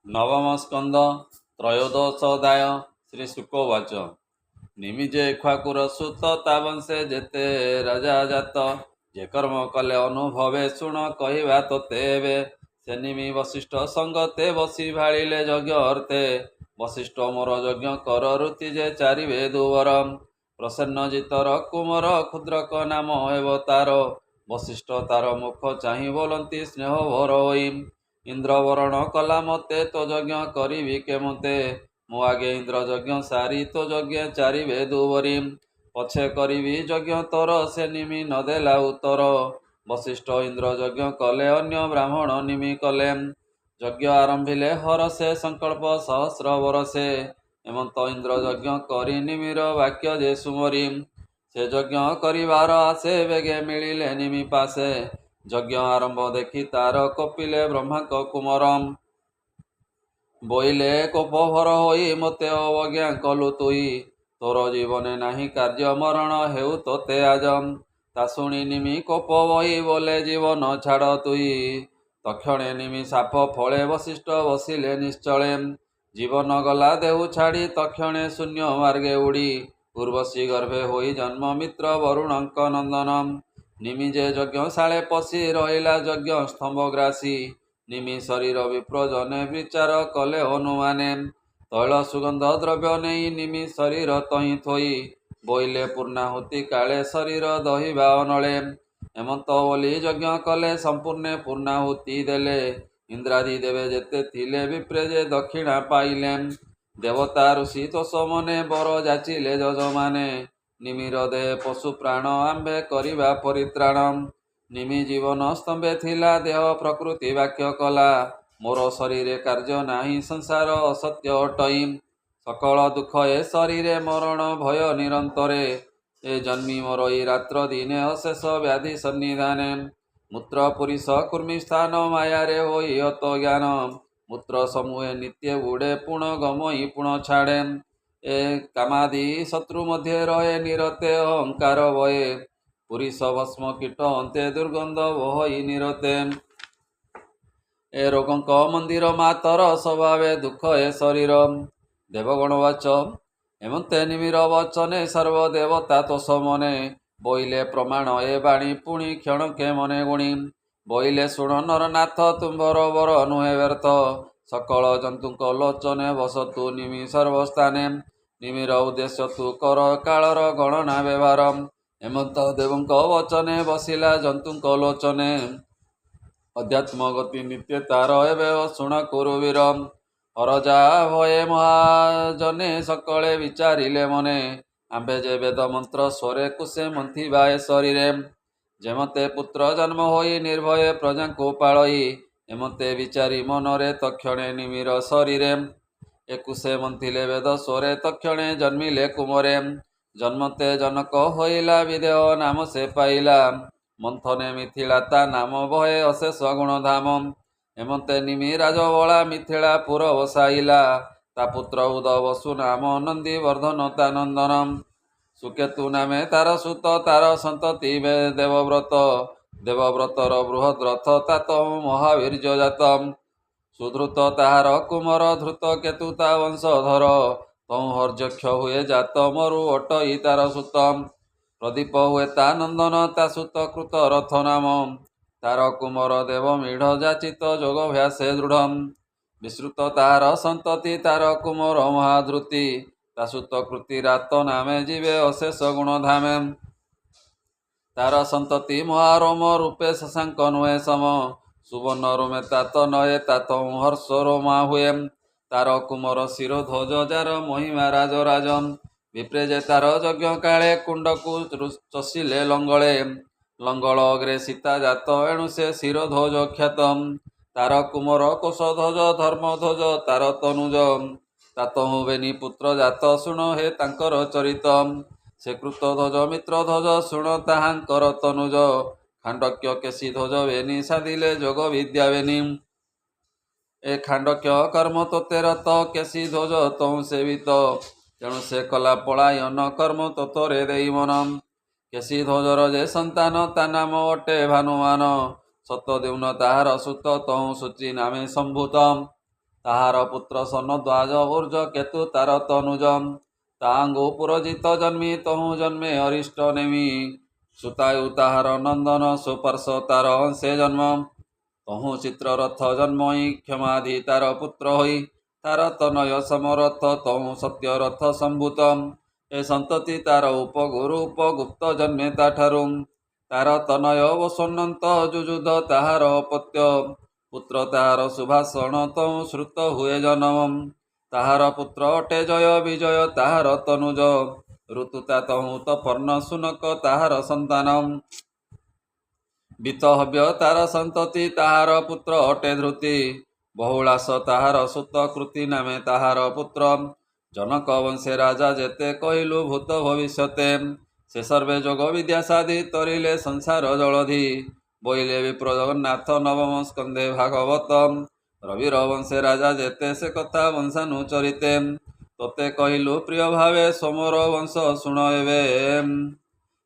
नवम स्कंद त्रयोदशोऽध्याय श्री शुकोवाच निमिजे इक्ष्वाकुर सुत तावंशे जेते राजा जात जे कर्म कले अनुभवे शुण कहवा तोते एवे से निमि वशिष्ठ संगते बसी भाड़िले यज्ञ अर्थे वशिष्ठ मोर यज्ञ कर रुति जे चारिवे दुवरम प्रसन्नजितर कुमर क्षुद्रक नाम एव तार वशिष्ठ तार मुख चाहि बोलती स्नेह भर होई इंद्रवरण कला मते तो यज्ञ करी केमते मु आगे इंद्र यज्ञ सारी तो यज्ञ चारिवे दुवरीम पछे करी यज्ञ तोर से निमि नदेला उत्तर वशिष्ठ इंद्र यज्ञ कले अन्य ब्राह्मण निमि कले यज्ञ आरंभिले हरसे संकल्प सहस्र बरसे एमंत इंद्र यज्ञ करी निमिर वाक्य जे सुमरीम से यज्ञ करिवार आसे बेगे मिलिले निमि पासे यज्ञ आरंभ देखी तार कपिले ब्रह्माक कुमरम बोइले कोपभर होई मते अवज्ञा कलु तुई तोर जीवने नाही कार्य मरण हेउ तोते आजम ता शुणी निमि कोप बही बोले जीवन छाड़ तुई तक्षणे निमि साप फले वशिष्ठ बसिले निश्चले जीवन गला देहु छाड़ी तक्षणे शून्य मार्गे उड़ी पूर्वशी गर्भे होई जन्म मित्र वरुणक नंदनम निमिजे यज्ञ शाले पशि रहिला यज्ञ स्तंभग्रासी निमि शरीर विप्रजने विचार कले अनुमाने तैल सुगंध द्रव्य नहीं निमि शरीर तहि थोई बोइले पूर्णाहुति काले शरीर दहिबा अनले एमंत बोली यज्ञ कले संपूर्ण पूर्णाहुति देले इंद्रादि देवे जेते थिले विप्रे जे दक्षिणा पाइले देवता ऋषि तोष मने बर जाचिले यजमाने निमिर दे पशु प्राण आंबे करिबा परित्राणम निमि जीवन स्तंभे थिला देह प्रकृति वाक्य कला मोर शरीर कार्य नाही संसार असत्य अटई सकल दुख ए शरीरे मरण भय निरंतरे ए जन्मी मोर ई रात्र दिने अशेष व्याधि सन्निधाने मूत्र पुरुष कुर्मी स्थान मायारे होई अत ज्ञान मूत्र समूहे नित्य उड़े पुण गमई पुण छाड़े ए कामादि शत्रु मध्य रहे निरते अहंकार भये पुरुष भस्म कीट अंते दुर्गंध वही निरते ए रोगंक मंदिर मातर स्वभावे दुख ए शरीर देवगण वाच एमंते निमिर वचने सर्वदेवता तोष मने बोइले प्रमाण ए बाणी पुणी क्षण के मने गुणी बोइले शुण नरनाथ तुम्भर बर नुहे व्यर्थ सकल जंतुक लोचने बसतु निमि सर्वस्थाने निमिर उद्देश्य तु कर कालर गणना व्यवहार हेमंत देवंक वचने बसिला जंतुक लोचने अध्यात्म गति नित्य तार एवं शुण कुरुवीर हरजा भये महाजने सकले विचारिले मने आंबे जे वेद मंत्र स्वरे कुशे मंथिबा ए शरीरे जेमते पुत्र जन्म होई निर्भये प्रजा को पालई एमते विचारी मनरे तक्षणे निमिर शरीरे एकुशे मंथिले वेद स्वरे तक्षणे जन्मिले कुमरे जन्मते जनक होइला विदेह नाम से पाइला मंथने मिथिला ता नाम भये अशेष गुणधाम हेमंते निमि राजबला मिथिला पुर बसाइला ता पुत्र उद वसु नाम नंदी वर्धन ता नंदनम सुकेतु नामे तार सुत तार संतति देवव्रतर बृहद रथ तात महावीर्य जातम सुधृत ताहार कुमर धृत केतु ता वंशधर तौ हर्यक्ष हुए जात मरु अटई तार सुतम प्रदीप हुए ता नंदन ता सुत कृत रथ नाम तार कुमर देव मीढ़ जाचित जोगभ्यासे दृढ़ विश्रुत ताहार संतति तार कुमर महाधृति ता सुत कृति रात नामे जीवे अशेष गुणधामे तार संतति महारोम रूपे शशांक नुहे सम सुवर्ण रोमे तात नये तात हर्ष रोमा हुए तार कुमर शिरो ध्वज जार महिमा राज राजम विप्रेजे तार यज्ञ काले कुंडकु चषिले लंगले लंगल अग्रे सीता जात एणु से शिरो ध्वज ख्यातम तार कुमर कोश ध्वज धर्म ध्वज तार तनुज तात हुबेनी पुत्र जात शुण हे तांकर चरितम से कृत ध्वज मित्र ध्वज शुण ताहांकर तनुज खांडक्य केशी ध्वज बेनी साधिले जोग विद्या बेनी ए खांडक्य कर्म तोते रत केशी ध्वज तौ सेवित तेणु से कला पलायन कर्म तोतरे देई मनम केशी ध्वजर जे संतान ता नाम अटे भानुमान सत देउन ताहार सुत तौ सूची नामे संभूतम তাহার পুত্র সনদ্বাজ ঊর্জ কেতু তার তনুজ তাঙ্গু পুরজিত জন্মি তহু জন্মে অরিষ্ট নেমি সুতায়ু তাহার নন্দন সুপার্শ তার অংশে জন্ম তহু চিত্ররথ জন্মই ক্ষমাধি তার পুত্র হই তার তনয় সমরথ তহু সত্যরথ সম্ভূত এ সন্ততি তার উপগুরু উপগুপ্ত জন্মে তাঠারু তার তনয় বসন্নন্ত যুযুধ তাহার অপত্য পুত্র তাহার সুভাষণ তহু শ্রুত হুয়ে জনম তাহার পুত্র অটে জয় বিজয় তাহার তনুজ ঋতুতা তহু তপর্ণ সুনক তাহার সন্তানম বিতহব্য তার সন্ততি তাহার পুত্র অটে ধ্রুতি বহুଳାସ তাহার সুତ କୃତି ନାମେ ତାହାର ପୁତ୍ର ଜନକ ବଂଶେ ରାଜା ଯେତେ କହିଲୁ ଭୂତ ଭବିଷ୍ୟତେ ସେ ସର୍ବେ ଯୋଗ ବିଦ୍ୟା ସାଧି ତରିଲେ ସଂସାର ଜଳଧି ବୋଇଲେ ବିପ୍ର ଜଗନ୍ନାଥ ନବମ ସ୍କନ୍ଧେ ଭାଗବତ ରବିର ବଂଶେ ରାଜା ଯେତେ ସେ କଥା ବଂଶାନୁଚରିତେ ତୋତେ କହିଲୁ ପ୍ରିୟ ଭାବେ ସୋମର ବଂଶ ଶୁଣ ଏବେ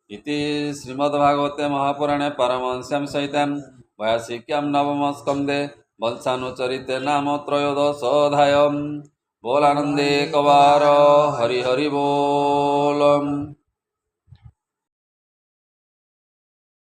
इति श्रीमद्भागवते महापुराणे पारमहंस्यां सहितां वयासिक्यां नवम स्कन्धे वंशानुचरिते नाम त्रयोदशोऽध्यायः बोलानन्दे कवार हरि हरि बोल।